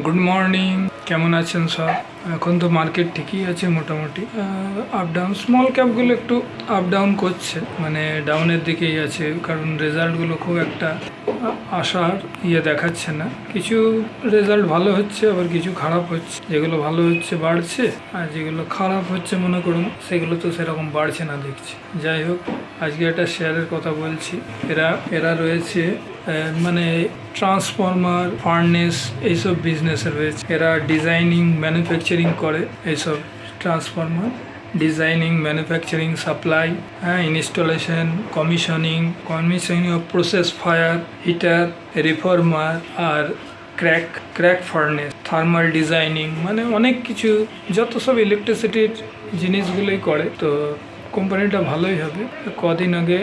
Good morning, কেমন আছেন সব? এখন তো মার্কেট ঠিকই আছে মোটামুটি, আপ ডাউন। স্মল ক্যাপগুলো একটু আপ ডাউন করছে, মানে ডাউনের দিকেই আছে, কারণ রেজাল্টগুলো খুব একটা আশার দেখাচ্ছে না। কিছু রেজাল্ট ভালো হচ্ছে, আবার কিছু খারাপ হচ্ছে। যেগুলো ভালো হচ্ছে বাড়ছে, আর যেগুলো খারাপ হচ্ছে মনে করুন সেগুলো তো সেরকম বাড়ছে না দেখছি। যাই হোক, আজকে একটা শেয়ারের কথা বলছি। এরা রয়েছে মানে ট্রান্সফরমার, ফার্নেস, এইসব বিজনেসে রয়েছে। এরা ডিজাইনিং, ম্যানুফ্যাকচারিং করে এইসব transformer. Designing, manufacturing, supply, installation, commissioning of process fire heater, reformer, আর ক্র্যাক ফার্নেস, থার্মাল ডিজাইনিং, মানে অনেক কিছু, যত সব ইলেকট্রিসিটির জিনিসগুলোই করে। তো কোম্পানিটা ভালোই হবে। কদিন আগে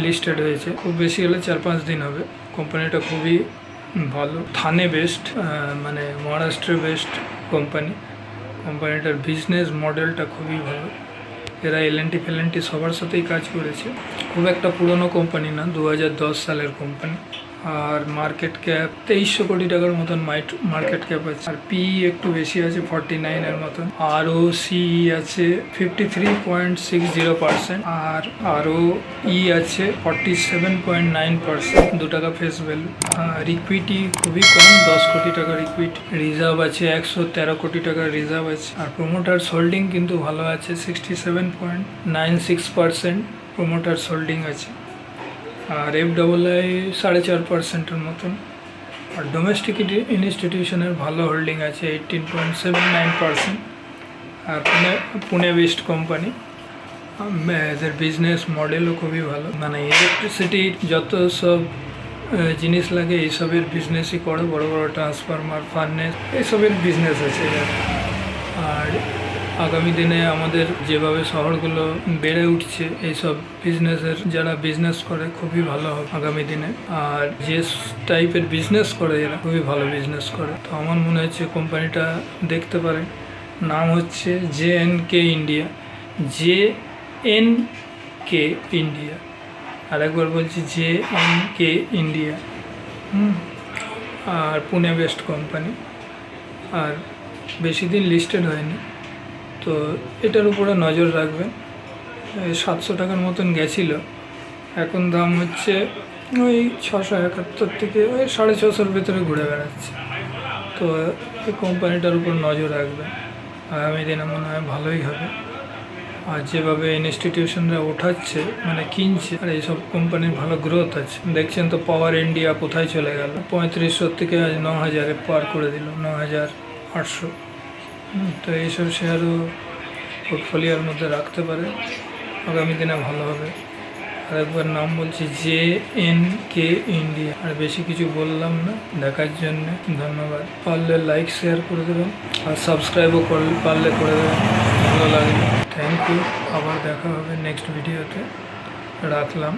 লিস্টেড হয়েছে, খুব বেশি হলে 4-5 দিন হবে। কোম্পানিটা খুবই ভালো, থানে বেস্ট, মানে মহারাষ্ট্রে বেস্ট কোম্পানিটার বিজনেস মডেলটা খুবই ভালো। এরা এলএনটি সবার সাথেই কাজ করেছে। খুব একটা পুরনো কোম্পানি না, 2010 সালের কোম্পানি। আর মার্কেট ক্যাপ 2300 কোটি টাকার মতন মার্কেট ক্যাপ আছে। আর পি একটু বেশি আছে, 49 এর মতন। আরও সিই আছে 53.60%, আর আরও ই আছে 47.9%, 2 টাকা ফেস ভ্যালু। আর ইকুইটি খুবই কম, 10 কোটি টাকার ইকুইটি। রিজার্ভ আছে 113 কোটি টাকার রিজার্ভ আছে। আর প্রোমোটার্স হোল্ডিং কিন্তু ভালো আছে, 67.96% প্রোমোটার্স হোল্ডিং আছে। আর FII 4.5%-এর মতন। আর ডোমেস্টিক ইনস্টিটিউশনের ভালো হোল্ডিং আছে, 18.79%। আর পুনে বেস্ট কোম্পানি। এদের বিজনেস মডেলও খুবই ভালো, মানে ইলেকট্রিসিটির যত সব জিনিস লাগে এইসবের বিজনেসই করে। বড় বড় ট্রান্সফরমার, ফার্নেস, এইসবের বিজনেস আছে। আর আগামী দিনে আমাদের যেভাবে শহরগুলো বেড়ে উঠছে, এইসব বিজনেসের যারা বিজনেস করে খুবই ভালো হবে আগামী দিনে। আর যে টাইপের বিজনেস করে এরা খুবই ভালো বিজনেস করে। তো আমার মনে হচ্ছে কোম্পানিটা দেখতে পারে। নাম হচ্ছে JNK ইন্ডিয়া, JNK ইন্ডিয়া। আর একবার বলছি, JNK ইন্ডিয়া। আর পুনে বেস্ট কোম্পানি। আর বেশি দিন লিস্টেড হয়নি, তো এটার উপরে নজর রাখবেন। 700 টাকার মতন গেছিলো, এখন দাম হচ্ছে ওই 671 থেকে ওই 650-এর ভেতরে ঘুরে বেড়াচ্ছে। তো এই কোম্পানিটার উপর নজর রাখবেন, আগামী দিনে মনে হয় ভালোই হবে। আর যেভাবে ইনস্টিটিউশনরা ওঠাচ্ছে, মানে কিনছে, আর এইসব কোম্পানির ভালো গ্রোথ আছে। দেখছেন তো পাওয়ার ইন্ডিয়া কোথায় চলে গেল, 3500 থেকে আজ 9000-এ পার করে দিল, 9800। তো এইসব শেয়ারও পোর্টফোলিওর মধ্যে রাখতে পারে, আগামী দিনে ভালো হবে। আর একবার নাম বলছি, JNK ইন্ডিয়া। আর বেশি কিছু বললাম না, দেখার জন্য ধন্যবাদ। পারলে লাইক শেয়ার করে দেবেন, আর সাবস্ক্রাইবও পারলে করে দেবেন, ভালো লাগবে। Thank you. আবার দেখা হবে নেক্সট ভিডিওতে। রাখলাম।